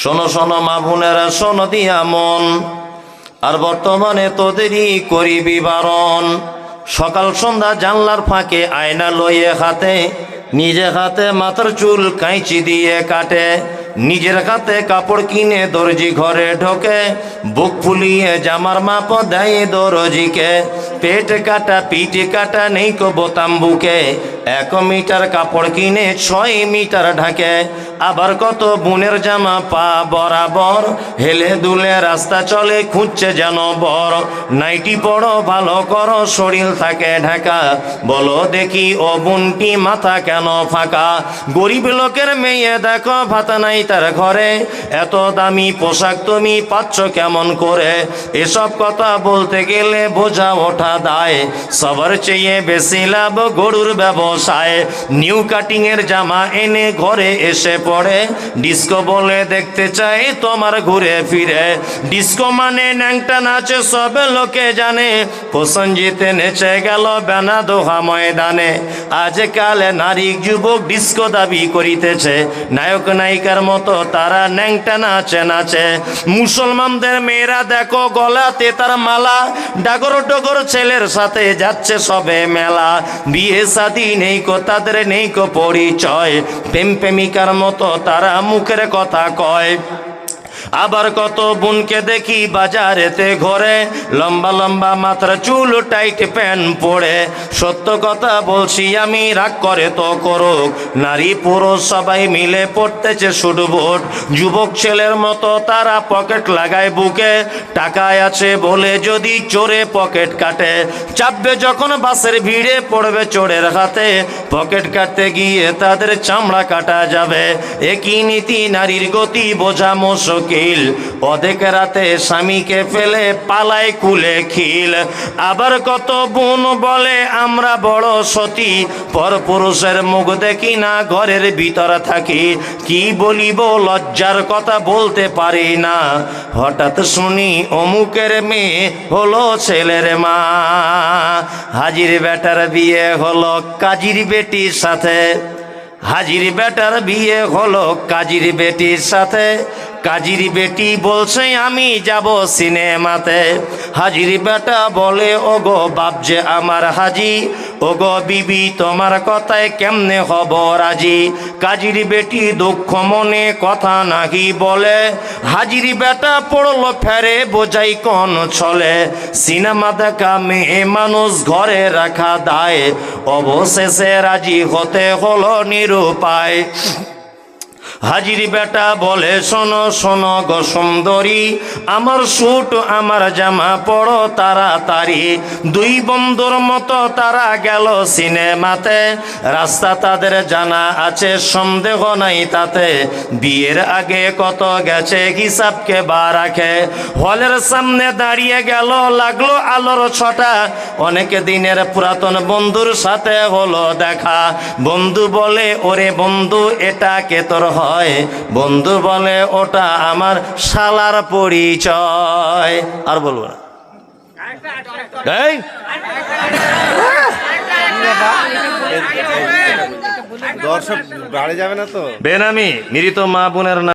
শোনো শোনো মা বোনেরা, শোনো দিয়া মন, আর বর্তমানে তোদেরই করিবি বারণ। সকাল সন্ধ্যা জানলার ফাঁকে আয়না লইয়ে হাতে, নিজে হাতে মাথার চুল কাঁচি দিয়ে কাটে, নিজের হাতে কাপড় কিনে দর্জি ঘরে ঢোকে, বুক ফুলিয়ে জামার মাপ দেয় দর্জিকে। পেট কাটা পিঠ কাটা নেই কো বোতাম বুকে, 1 মিটার কাপড় কিনে 6 মিটার ঢাকে। আবার কত বোনের জামা পা বরাবর, হেলে দুলে রাস্তা চলে খুঁজছে যেন বর। নাইটি পড়ো ভালো করো শরীর থাকে ঢাকা, বলো দেখি ও বোনটি মাথা কেন ফাঁকা। গরিব লোকের মেয়ে দেখো ভাত নাই তার ঘরে, এত দামি পোশাক তুমি পাচ্ছ কেমন করে। এসব কথা বলতে গেলে বোঝা ওঠা দায়, সবার চেয়ে বেশি লাভ গরুর ব্যবসায়। নিউ কাটিং এর জামা এনে ঘরে এসে পড়ে, ডিস্কো বলে দেখতে চাই তোমার ঘুরে ফিরে। ডিস্কো মানে ন্যাংটা নাচে সব লোকে জানে, প্রসঞ্জিতে নেচে গেল বেনাদোহা ময়দানে। আজকাল নারী যুবক ডিস্কো দাবি করিতেছে, নায়ক নায়িকার মতো তারা ন্যাংটা নাচে নাচে। মুসলমানদের মেয়েরা দেখো গলাতে তার মালা, ডাগর ডগর ছেলের সাথে যাচ্ছে সবে মেলা। বিয়ে শাদী নেই কো তাদের, নেই কো পরিচয়, প্রেম প্রেমিকার মতো তারা মুখের কথা কয়। আবার কত বোনকে দেখি বাজারেতে ঘরে, লম্বা লম্বা মাথার চুল টাইট প্যান্ট পরে। সত্য কথা বলছি আমি, রাগ করে তো করুক, নারী পুরুষ সবাই মিলে পড়তেছে শুট বুট। যুবক ছেলের মতো তারা পকেট লাগায় বুকে, টাকায় আছে বলে যদি চোরে পকেট কাটে। চাপবে যখন বাসের ভিড়ে পড়বে চোরের হাতে, পকেট কাটতে গিয়ে তাদের চামড়া কাটা যাবে। একই নীতি নারীর গতি বোঝা মুশকিল, অধেক রাতে স্বামীকে ফেলে পালায় কুলে খিল। আবার কত বোন বলে আমরা বড় সতী, পর পুরুষের মুখ দেখি না ঘরের ভিতর থাকি। কি বলিব লজ্জার কথা বলতে পারি না, হঠাৎ শুনি অমুকের মেয়ে হলো ছেলের মা। হাজির বেটার বিয়ে হলো কাজীর বেটির সাথে, হাজির বেটার বিয়ে হলো কাজীর বেটির সাথে। কাজীর বেটি বলছে আমি যাব সিনেমাতে, হাজির বেটা বলে ওগো বাপ যে আমার হাজি, ওগো বিবি তোমার কথায় কেমনে হব রাজি। কাজীর বেটি দুঃখ মনে কথা নাকি বলে, হাজির বেটা পড়লো ফেরে বোঝাই কোন ছলে। সিনেমা দেখা মেয়ে মানুষ ঘরে রাখা দায়, অবশেষে রাজি হতে হলো নিরুপায়। হাজির বেটা বলে শোনো শোনো গো সুন্দরী, আমার স্যুট আমার জামা পড়ো তাড়াতাড়ি। 2 বন্ধুর মতো তারা গেল সিনেমাতে, রাস্তা তাদের জানা আছে সন্দেহ নাই তাতে। বিয়ের আগে কত গেছে হিসাবকে বা রাখে, হলের সামনে দাঁড়িয়ে গেল লাগলো আলোর ছটা। অনেক দিনের পুরাতন বন্ধুর সাথে হলো দেখা, বন্ধু বলে ওরে বন্ধু এটা কে তোর হয়? বন্ধু বলে ওটা আমার শালার পরিচয়। আর বলবো না। দর্শক বাড়ি যাবে না তো, বেনামি মৃত মা বোনের